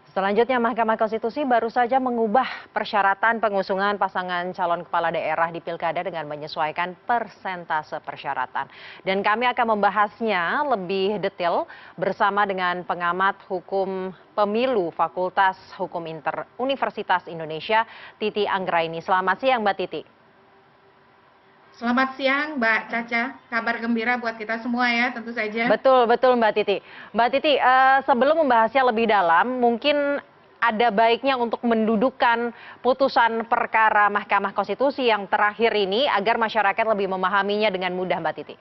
Selanjutnya, Mahkamah Konstitusi baru saja mengubah persyaratan pengusungan pasangan calon kepala daerah di Pilkada dengan menyesuaikan persentase persyaratan. Dan kami akan membahasnya lebih detail bersama dengan pengamat hukum pemilu Fakultas Hukum Universitas Indonesia, Titi Anggraini. Selamat siang, Mbak Titi. Selamat siang, Mbak Caca. Kabar gembira buat kita semua ya, tentu saja. Betul, betul Mbak Titi. Mbak Titi, sebelum membahasnya lebih dalam, mungkin ada baiknya untuk mendudukan putusan perkara Mahkamah Konstitusi yang terakhir ini agar masyarakat lebih memahaminya dengan mudah, Mbak Titi.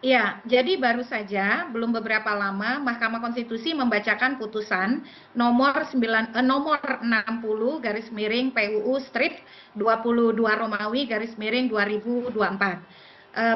Ya, jadi baru saja, belum beberapa lama, Mahkamah Konstitusi membacakan putusan nomor 60 garis miring PUU strip 22 Romawi garis miring 2024.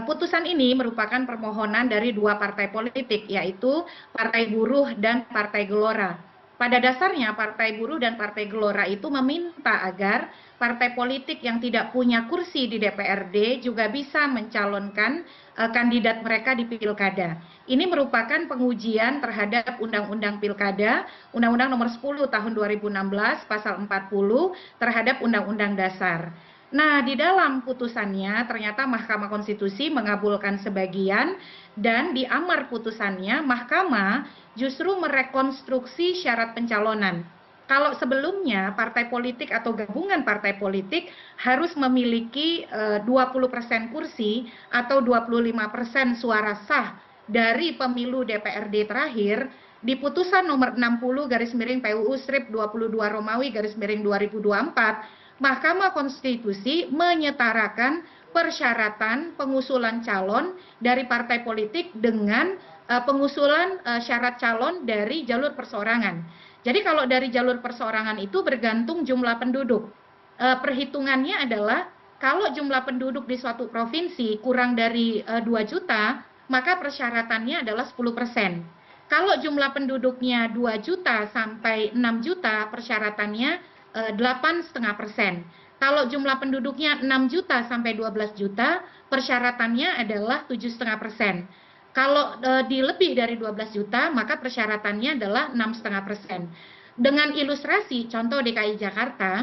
Putusan ini merupakan permohonan dari dua partai politik, yaitu Partai Buruh dan Partai Gelora. Pada dasarnya, Partai Buruh dan Partai Gelora itu meminta agar partai politik yang tidak punya kursi di DPRD juga bisa mencalonkan kandidat mereka di Pilkada. Ini merupakan pengujian terhadap Undang-Undang Pilkada, Undang-Undang Nomor 10 Tahun 2016, Pasal 40 terhadap Undang-Undang Dasar. Nah, di dalam putusannya ternyata Mahkamah Konstitusi mengabulkan sebagian dan di amar putusannya Mahkamah justru merekonstruksi syarat pencalonan. Kalau sebelumnya partai politik atau gabungan partai politik harus memiliki 20% kursi atau 25% suara sah dari pemilu DPRD terakhir, di putusan nomor 60 garis miring PUU strip 22 Romawi garis miring 2024, Mahkamah Konstitusi menyetarakan persyaratan pengusulan calon dari partai politik dengan pengusulan syarat calon dari jalur perseorangan. Jadi kalau dari jalur perseorangan itu bergantung jumlah penduduk. Perhitungannya adalah kalau jumlah penduduk di suatu provinsi kurang dari 2 juta, maka persyaratannya adalah 10%. Kalau jumlah penduduknya 2 juta sampai 6 juta, persyaratannya 8,5%. Kalau jumlah penduduknya 6 juta sampai 12 juta, persyaratannya adalah 7,5%. Kalau di lebih dari 12 juta, maka persyaratannya adalah 6,5%. Dengan ilustrasi, contoh DKI Jakarta,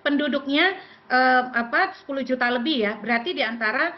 penduduknya 10 juta lebih ya, berarti di antara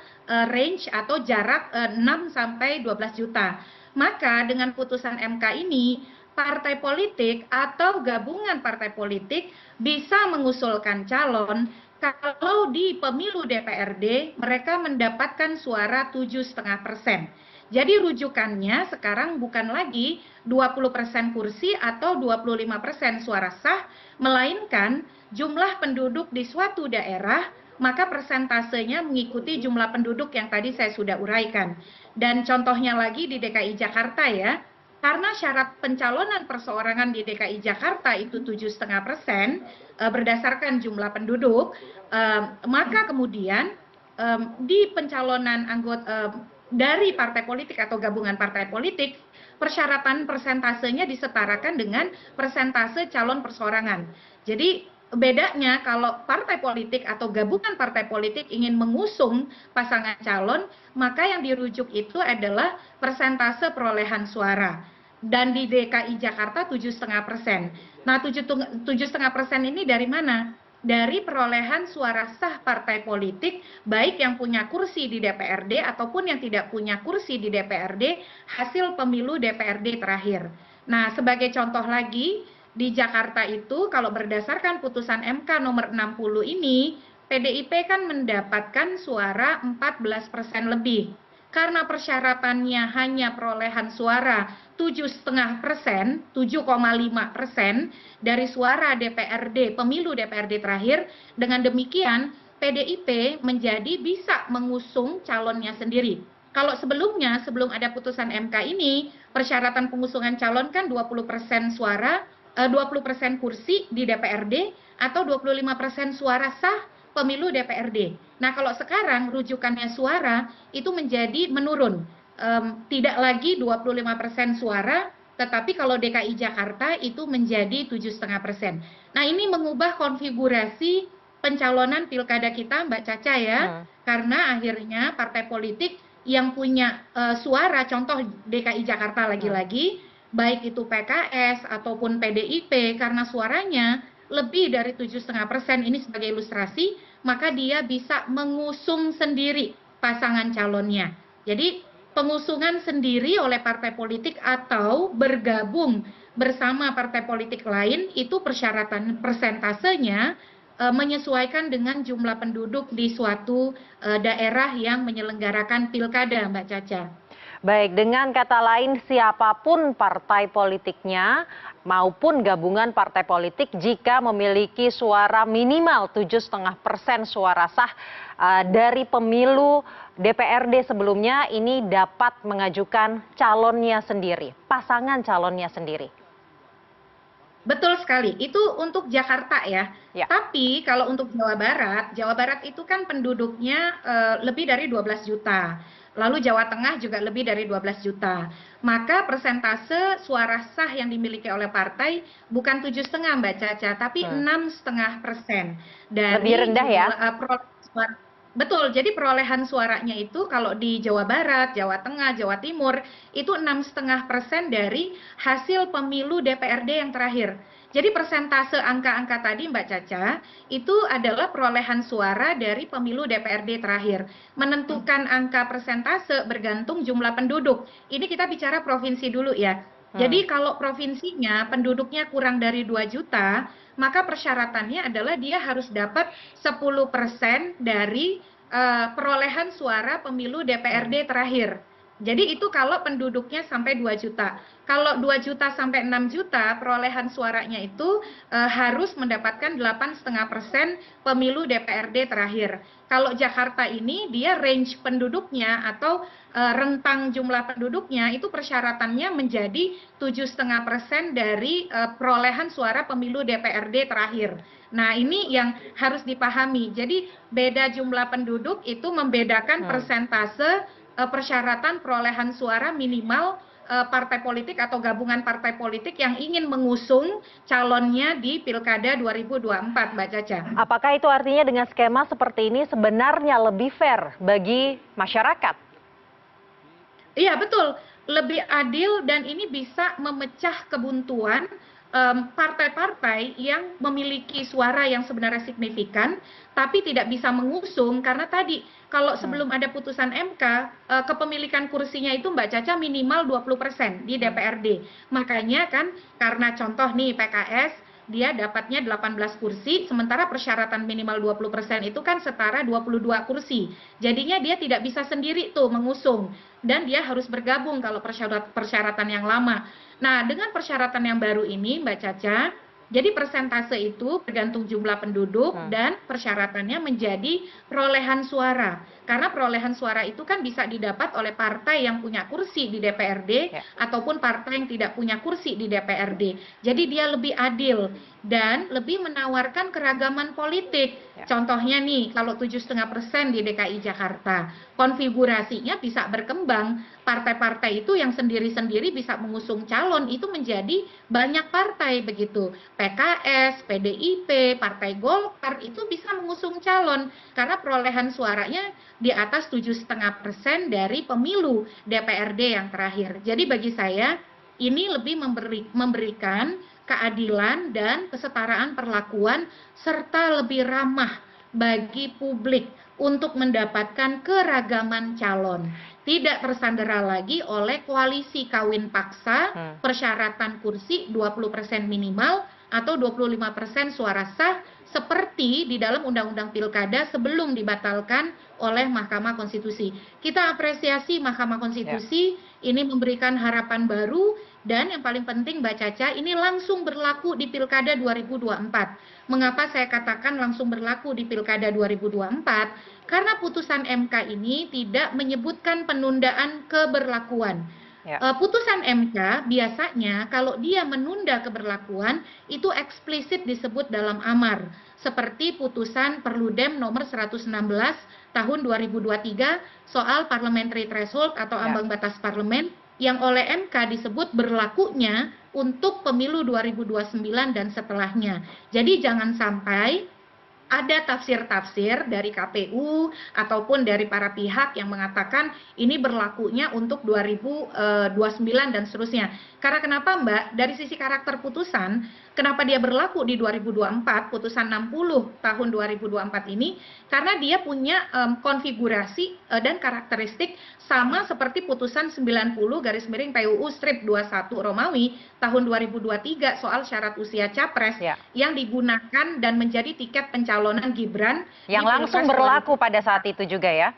range atau jarak 6 sampai 12 juta. Maka dengan putusan MK ini, partai politik atau gabungan partai politik bisa mengusulkan calon kalau di pemilu DPRD mereka mendapatkan suara 7,5%. Jadi rujukannya sekarang bukan lagi 20% kursi atau 25% suara sah, melainkan jumlah penduduk di suatu daerah, maka persentasenya mengikuti jumlah penduduk yang tadi saya sudah uraikan. Dan contohnya lagi di DKI Jakarta ya, karena syarat pencalonan perseorangan di DKI Jakarta itu 7,5% berdasarkan jumlah penduduk, maka kemudian di pencalonan anggota dari partai politik atau gabungan partai politik, persyaratan persentasenya disetarakan dengan persentase calon perseorangan. Jadi bedanya kalau partai politik atau gabungan partai politik ingin mengusung pasangan calon, maka yang dirujuk itu adalah persentase perolehan suara. Dan di DKI Jakarta 7,5%. Nah, 7,5% ini dari mana? Dari perolehan suara sah partai politik, baik yang punya kursi di DPRD ataupun yang tidak punya kursi di DPRD, hasil pemilu DPRD terakhir. Nah, sebagai contoh lagi, di Jakarta itu kalau berdasarkan putusan MK nomor 60 ini, PDIP kan mendapatkan suara 14% lebih. Karena persyaratannya hanya perolehan suara 7,5%, 7,5% dari suara DPRD, pemilu DPRD terakhir, dengan demikian PDIP menjadi bisa mengusung calonnya sendiri. Kalau sebelumnya, sebelum ada putusan MK ini, persyaratan pengusungan calon kan 20% suara, 20% kursi di DPRD atau 25% suara sah pemilu DPRD. Nah, kalau sekarang rujukannya suara itu menjadi menurun. Tidak lagi 25% suara, tetapi kalau DKI Jakarta itu menjadi 7,5%. Nah, ini mengubah konfigurasi pencalonan pilkada kita, Mbak Caca ya, karena akhirnya partai politik yang punya suara, contoh DKI Jakarta lagi-lagi, baik itu PKS ataupun PDIP, karena suaranya lebih dari 7,5% ini sebagai ilustrasi, maka dia bisa mengusung sendiri pasangan calonnya. Jadi pengusungan sendiri oleh partai politik atau bergabung bersama partai politik lain itu persyaratan persentasenya menyesuaikan dengan jumlah penduduk di suatu daerah yang menyelenggarakan pilkada, Mbak Caca. Baik, dengan kata lain siapapun partai politiknya maupun gabungan partai politik jika memiliki suara minimal 7,5% suara sah dari pemilu DPRD sebelumnya ini dapat mengajukan calonnya sendiri, pasangan calonnya sendiri. Betul sekali, itu untuk Jakarta ya. Ya. Tapi kalau untuk Jawa Barat itu kan penduduknya lebih dari 12 juta. Lalu Jawa Tengah juga lebih dari 12 juta. Maka persentase suara sah yang dimiliki oleh partai bukan 7,5 Mbak Caca, tapi 6,5% dari Lebih rendah ya? Betul, jadi perolehan suaranya itu kalau di Jawa Barat, Jawa Tengah, Jawa Timur itu 6,5% dari hasil pemilu DPRD yang terakhir. Jadi persentase angka-angka tadi Mbak Caca itu adalah perolehan suara dari pemilu DPRD terakhir. Menentukan angka persentase bergantung jumlah penduduk. Ini kita bicara provinsi dulu ya. Jadi kalau provinsinya penduduknya kurang dari 2 juta, maka persyaratannya adalah dia harus dapat 10% dari perolehan suara pemilu DPRD terakhir. Jadi itu kalau penduduknya sampai 2 juta. Kalau 2 juta sampai 6 juta, perolehan suaranya itu harus mendapatkan 8,5% pemilu DPRD terakhir. Kalau Jakarta ini dia range penduduknya atau rentang jumlah penduduknya itu persyaratannya menjadi 7,5% dari perolehan suara pemilu DPRD terakhir. Nah, ini yang harus dipahami. Jadi beda jumlah penduduk itu membedakan persentase persyaratan perolehan suara minimal partai politik atau gabungan partai politik yang ingin mengusung calonnya di Pilkada 2024, Mbak Caca. Apakah itu artinya dengan skema seperti ini sebenarnya lebih fair bagi masyarakat? Iya, betul. Lebih adil dan ini bisa memecah kebuntuan partai-partai yang memiliki suara yang sebenarnya signifikan, tapi tidak bisa mengusung karena tadi kalau sebelum ada putusan MK, kepemilikan kursinya itu Mbak Caca minimal 20% di DPRD. Makanya kan karena contoh nih PKS, dia dapatnya 18 kursi, sementara persyaratan minimal 20% itu kan setara 22 kursi. Jadinya dia tidak bisa sendiri tuh mengusung, dan dia harus bergabung kalau persyaratan yang lama. Nah, dengan persyaratan yang baru ini, Mbak Caca, jadi persentase itu bergantung jumlah penduduk dan persyaratannya menjadi perolehan suara. Karena perolehan suara itu kan bisa didapat oleh partai yang punya kursi di DPRD ataupun partai yang tidak punya kursi di DPRD. Jadi dia lebih adil dan lebih menawarkan keragaman politik. Contohnya nih, kalau 7,5% di DKI Jakarta, konfigurasinya bisa berkembang. Partai-partai itu yang sendiri-sendiri bisa mengusung calon itu menjadi banyak partai begitu. PKS, PDIP, Partai Golkar itu bisa mengusung calon karena perolehan suaranya di atas 7,5% dari pemilu DPRD yang terakhir. Jadi bagi saya ini lebih memberikan keadilan dan kesetaraan perlakuan serta lebih ramah bagi publik untuk mendapatkan keragaman calon. Tidak tersandera lagi oleh koalisi kawin paksa, persyaratan kursi 20% minimal atau 25% suara sah seperti di dalam Undang-Undang Pilkada sebelum dibatalkan oleh Mahkamah Konstitusi. Kita apresiasi Mahkamah Konstitusi ini memberikan harapan baru dan yang paling penting Mbak Caca ini langsung berlaku di Pilkada 2024. Mengapa saya katakan langsung berlaku di Pilkada 2024? Karena putusan MK ini tidak menyebutkan penundaan keberlakuan. Putusan MK biasanya kalau dia menunda keberlakuan itu eksplisit disebut dalam amar. Seperti putusan Perludem nomor 116 tahun 2023 soal parliamentary threshold atau ambang batas parlemen yang oleh MK disebut berlakunya untuk pemilu 2029 dan setelahnya. Jadi jangan sampai ada tafsir-tafsir dari KPU ataupun dari para pihak yang mengatakan ini berlakunya untuk 2029 dan seterusnya. Karena kenapa Mbak? Dari sisi karakter putusan, kenapa dia berlaku di 2024, putusan 60 tahun 2024 ini? Karena dia punya konfigurasi dan karakteristik sama seperti putusan 90 garis miring PUU strip 21 Romawi tahun 2023 soal syarat usia capres yang digunakan dan menjadi tiket pencalonan Gibran yang langsung berlaku pada saat itu juga ya.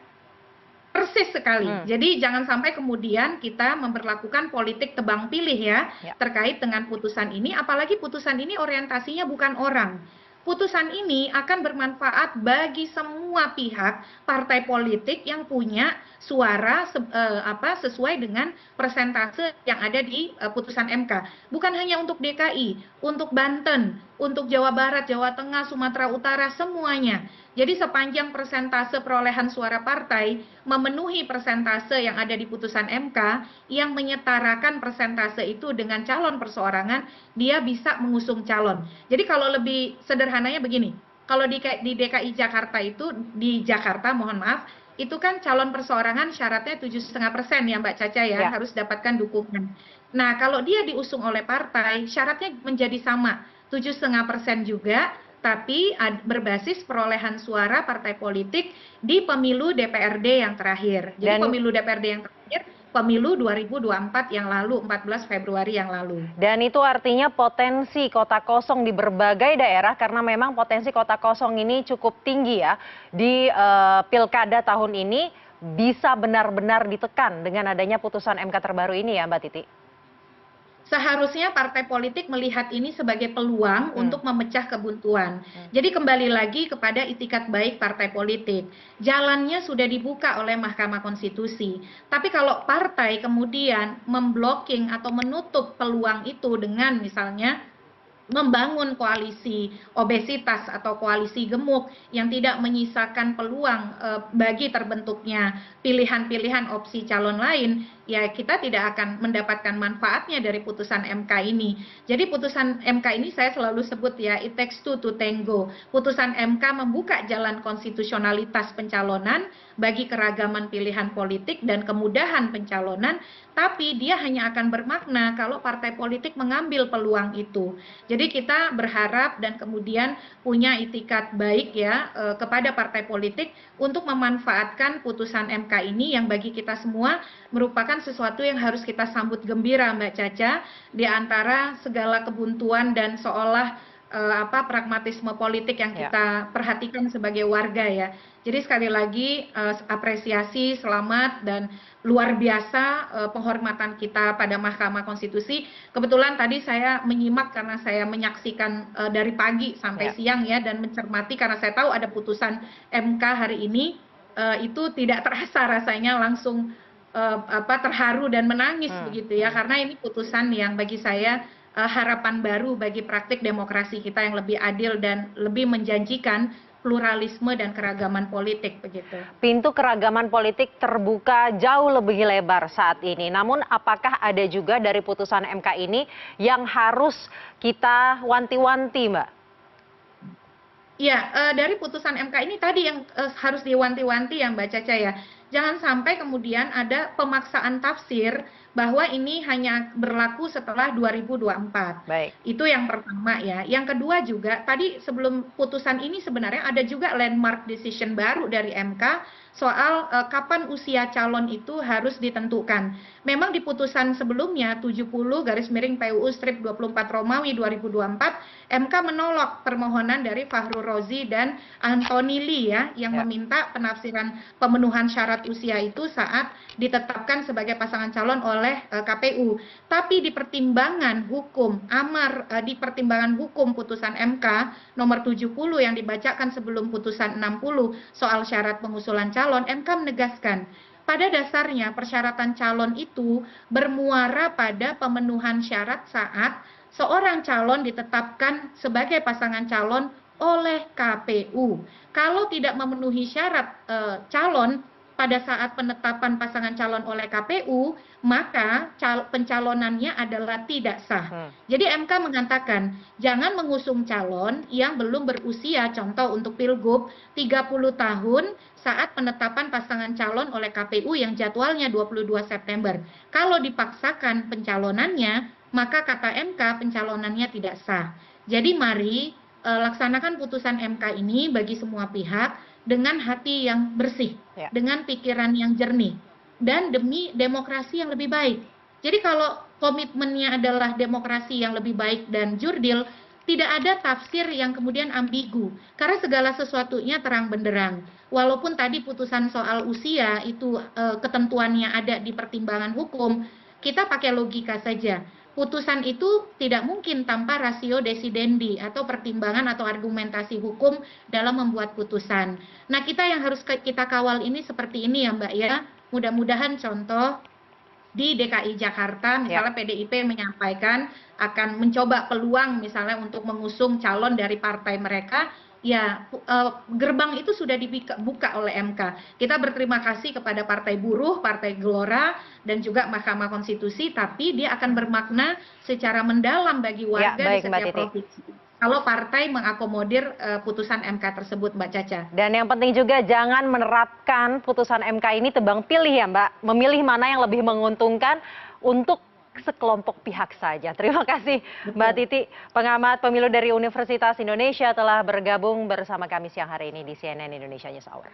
Persis sekali. Jadi jangan sampai kemudian kita memperlakukan politik tebang pilih ya terkait dengan putusan ini, apalagi putusan ini orientasinya bukan orang. Putusan ini akan bermanfaat bagi semua pihak partai politik yang punya suara sesuai dengan persentase yang ada di putusan MK. Bukan hanya untuk DKI, untuk Banten, untuk Jawa Barat, Jawa Tengah, Sumatera Utara, semuanya. Jadi sepanjang persentase perolehan suara partai memenuhi persentase yang ada di putusan MK yang menyetarakan persentase itu dengan calon perseorangan, dia bisa mengusung calon. Jadi kalau lebih sederhananya begini, kalau di DKI Jakarta itu, di Jakarta mohon maaf, itu kan calon perseorangan syaratnya 7,5% ya Mbak Caca ya, harus dapatkan dukungan. Nah kalau dia diusung oleh partai, syaratnya menjadi sama, 7,5% juga, tapi berbasis perolehan suara partai politik di pemilu DPRD yang terakhir. Jadi pemilu DPRD yang terakhir, pemilu 2024 yang lalu, 14 Februari yang lalu. Dan itu artinya potensi kota kosong di berbagai daerah, karena memang potensi kota kosong ini cukup tinggi ya, di pilkada tahun ini bisa benar-benar ditekan dengan adanya putusan MK terbaru ini ya Mbak Titi? Seharusnya partai politik melihat ini sebagai peluang untuk memecah kebuntuan. Jadi kembali lagi kepada itikat baik partai politik. Jalannya sudah dibuka oleh Mahkamah Konstitusi. Tapi kalau partai kemudian memblocking atau menutup peluang itu dengan misalnya membangun koalisi obesitas atau koalisi gemuk yang tidak menyisakan peluang bagi terbentuknya pilihan-pilihan opsi calon lain, ya kita tidak akan mendapatkan manfaatnya dari putusan MK ini. Jadi putusan MK ini saya selalu sebut ya, it takes two to tango. Putusan MK membuka jalan konstitusionalitas pencalonan bagi keragaman pilihan politik dan kemudahan pencalonan, tapi dia hanya akan bermakna kalau partai politik mengambil peluang itu. Jadi kita berharap dan kemudian punya itikat baik ya kepada partai politik untuk memanfaatkan putusan MK ini yang bagi kita semua merupakan sesuatu yang harus kita sambut gembira Mbak Caca, di antara segala kebuntuan dan seolah pragmatisme politik yang kita perhatikan sebagai warga ya. Jadi sekali lagi apresiasi, selamat dan luar biasa penghormatan kita pada Mahkamah Konstitusi. Kebetulan tadi saya menyimak karena saya menyaksikan dari pagi sampai siang ya, dan mencermati karena saya tahu ada putusan MK hari ini, itu tidak terasa rasanya langsung terharu dan menangis begitu ya, karena ini putusan yang bagi saya harapan baru bagi praktik demokrasi kita yang lebih adil dan lebih menjanjikan pluralisme dan keragaman politik begitu. Pintu keragaman politik terbuka jauh lebih lebar saat ini. Namun apakah ada juga dari putusan MK ini yang harus kita wanti-wanti, Mbak? Ya, dari putusan MK ini tadi yang harus diwanti-wanti ya Mbak Caca ya. Jangan sampai kemudian ada pemaksaan tafsir bahwa ini hanya berlaku setelah 2024. Baik. Itu yang pertama ya. Yang kedua juga, tadi sebelum putusan ini sebenarnya ada juga landmark decision baru dari MK soal kapan usia calon itu harus ditentukan. Memang di putusan sebelumnya 70 garis miring PUU strip 24 Romawi 2024, MK menolak permohonan dari Fahrul Rozi dan Anthony Lee ya, yang meminta penafsiran pemenuhan syarat usia itu saat ditetapkan sebagai pasangan calon oleh KPU. Tapi di pertimbangan hukum di pertimbangan hukum putusan MK nomor 70 yang dibacakan sebelum putusan 60 soal syarat pengusulan calon, MK menegaskan pada dasarnya persyaratan calon itu bermuara pada pemenuhan syarat saat seorang calon ditetapkan sebagai pasangan calon oleh KPU. Kalau tidak memenuhi syarat calon, pada saat penetapan pasangan calon oleh KPU, maka pencalonannya adalah tidak sah. Jadi MK mengatakan, jangan mengusung calon yang belum berusia, contoh untuk Pilgub 30 tahun saat penetapan pasangan calon oleh KPU yang jadwalnya 22 September. Kalau dipaksakan pencalonannya, maka kata MK pencalonannya tidak sah. Jadi mari laksanakan putusan MK ini bagi semua pihak dengan hati yang bersih, dengan pikiran yang jernih, dan demi demokrasi yang lebih baik. Jadi kalau komitmennya adalah demokrasi yang lebih baik dan jurdil, tidak ada tafsir yang kemudian ambigu, karena segala sesuatunya terang benderang. Walaupun tadi putusan soal usia itu ketentuannya ada di pertimbangan hukum, kita pakai logika saja. Putusan itu tidak mungkin tanpa rasio desidendi atau pertimbangan atau argumentasi hukum dalam membuat putusan. Nah, kita yang harus kita kawal ini seperti ini ya Mbak ya. Mudah-mudahan contoh di DKI Jakarta, misalnya PDIP menyampaikan akan mencoba peluang misalnya untuk mengusung calon dari partai mereka, ya gerbang itu sudah dibuka oleh MK. Kita berterima kasih kepada Partai Buruh, Partai Gelora, dan juga Mahkamah Konstitusi, tapi dia akan bermakna secara mendalam bagi warga di setiap provinsi. Kalau partai mengakomodir putusan MK tersebut, Mbak Caca. Dan yang penting juga jangan menerapkan putusan MK ini tebang pilih ya Mbak. Memilih mana yang lebih menguntungkan untuk sekelompok pihak saja. Terima kasih Mbak Titi, pengamat pemilu dari Universitas Indonesia telah bergabung bersama kami siang hari ini di CNN Indonesia News Hour.